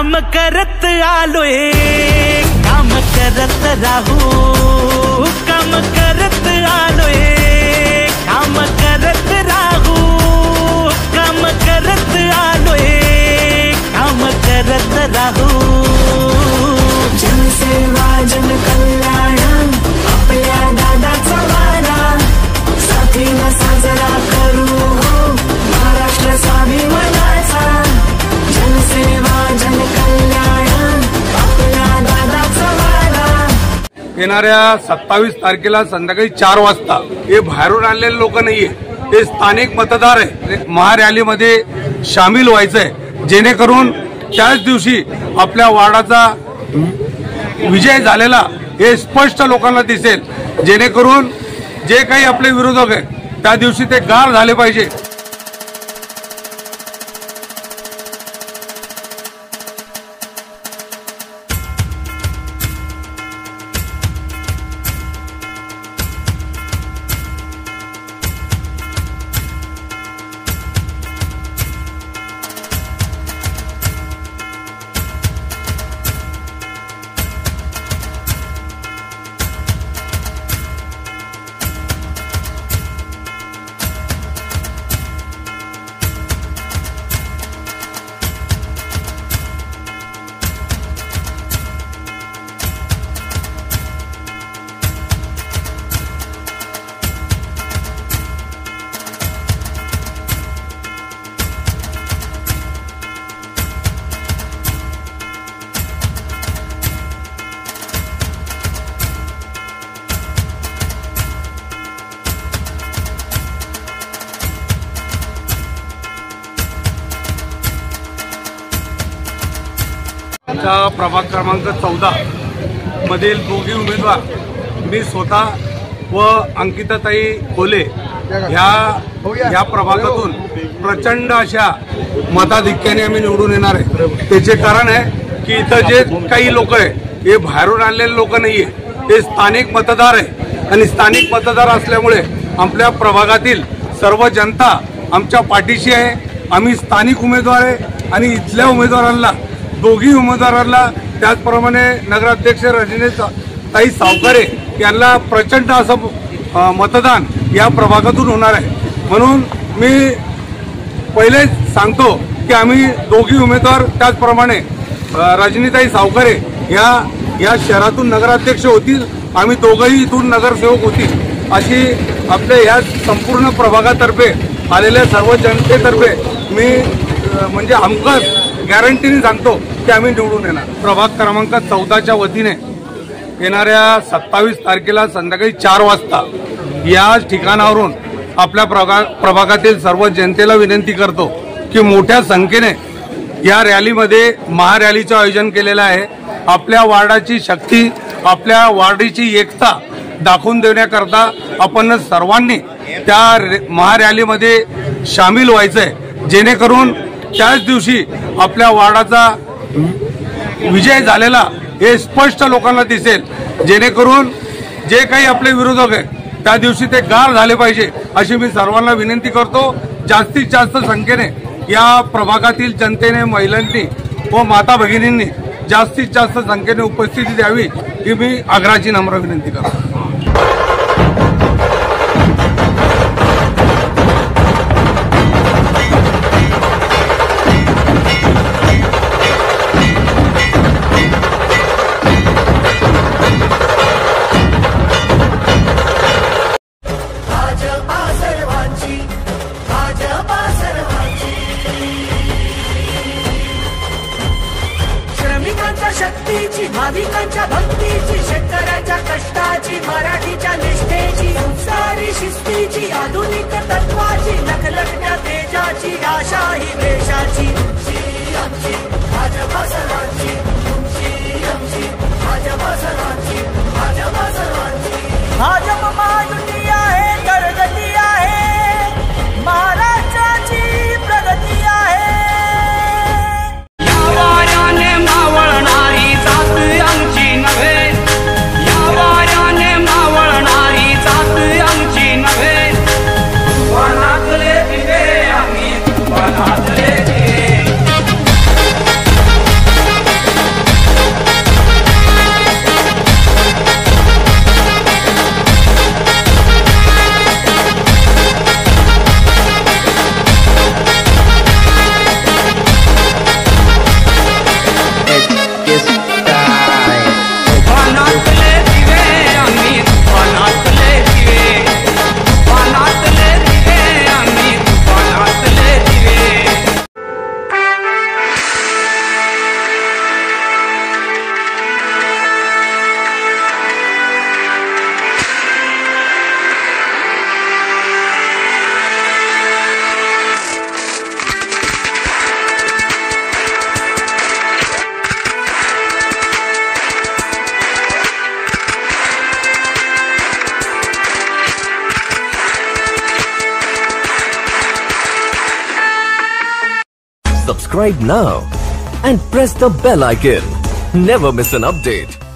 काम करत आलोय, काम करत राहू, काम करत आलोय, काम करत राहू, काम करत आलोय, काम करत राहू। जनसेवा जनकल्याण आपल्या दादाचा वारा, साथीनं साजरा करू हो महाराष्ट्र स्वाभिमानाचा। जनसेवा जनकल्याण आपल्या दादाचा वारा। येणाऱ्या 27 तारखेला संध्याकाळी 4 वाजता हे बाहेरून आलेले लोक नाहीये, हे स्थानिक मतदार आहे। महारॅलीमध्ये सामील व्हायचंय, जेणेकरून त्याच दिवशी आपल्या वार्डाचा विजय झालेला हे स्पष्ट लोकांना दिसेल, जेणेकरून जे काही आपले विरोधक आहेत त्या दिवशी ते गार झाले पाहिजे। प्रभाग क्रमांक 14 मधील दोघी उमेदवार मी स्वतः व अंकिताताई खोले ह्या प्रभागातून प्रचंड अशा मताधिक्याने आम्ही निवडून येणार आहे। त्याचे कारण आहे की इथं जे काही लोक आहे हे बाहेरून आलेले लोक नाहीये, हे स्थानिक मतदार आहे आणि स्थानिक मतदार असल्यामुळे आपल्या प्रभागातील सर्व जनता आमच्या पाठीशी आहे। आम्ही स्थानिक उमेदवार आहे आणि इथल्या उमेदवारांना, दोघी उमेदवारांना, त्याचप्रमाणे नगराध्यक्ष रजनीताई सावकारे यांना प्रचंड असं मतदान या प्रभागातून होणार आहे। म्हणून मी पहिले सांगतो की आम्ही दोघी उमेदवार, त्याचप्रमाणे रजनीताई सावकारे या शहरातून नगराध्यक्ष होतील, आम्ही दोघंही इथून नगरसेवक होतील, अशी आपल्या या संपूर्ण प्रभागातर्फे आलेल्या सर्व जनतेतर्फे मी म्हणजे हमखास गॅरंटीने सांगतो की आम्ही निवडून येणार। प्रभाग क्रमांक 14च्या वतीने येणाऱ्या 27 तारखेला संध्याकाळी 4 वाजता या ठिकाणावरून आपल्या प्रभागातील सर्व जनतेला विनंती करतो की मोठ्या संख्येने या रॅलीमध्ये महारॅलीचं आयोजन केलेलं आहे। आपल्या वार्डाची शक्ती, आपल्या वार्डाची एकता दाखवून देण्याकरता आपण सर्वांनी त्या महारॅलीमध्ये सामील व्हायचंय, जेणेकरून त्याच दिवशी आपल्या वार्डाचा विजय झालेला हे स्पष्ट लोकांना दिसेल, जेणेकरून जे काही आपले विरोधक आहेत त्या दिवशी ते गार झाले पाहिजे, अशी मी सर्वांना विनंती करतो। जास्तीत जास्त संख्येने या प्रभागातील जनतेने, महिलांनी व माता भगिनींनी जास्तीत जास्त संख्येने उपस्थिती द्यावी ही मी आग्रहाची नम्र विनंती करतो। शक्तीची, भाविकांच्या भक्तीची, शेतकऱ्याच्या कष्टाची, मराठीच्या निष्ठेची, संस्कारी शिस्तीची, आधुनिक तत्वाची, लखलखत्या तेजाची, आशा ही देशाची। आमची भाजपा सर्वांची, तुमची आमची भाजपा सर्वांची, भाजपा सर्वांची। भाजप महायुती आहे, प्रगती आहे, महाराष्ट्राची प्रगती आहे। subscribe now and press the bell icon. Never miss an update.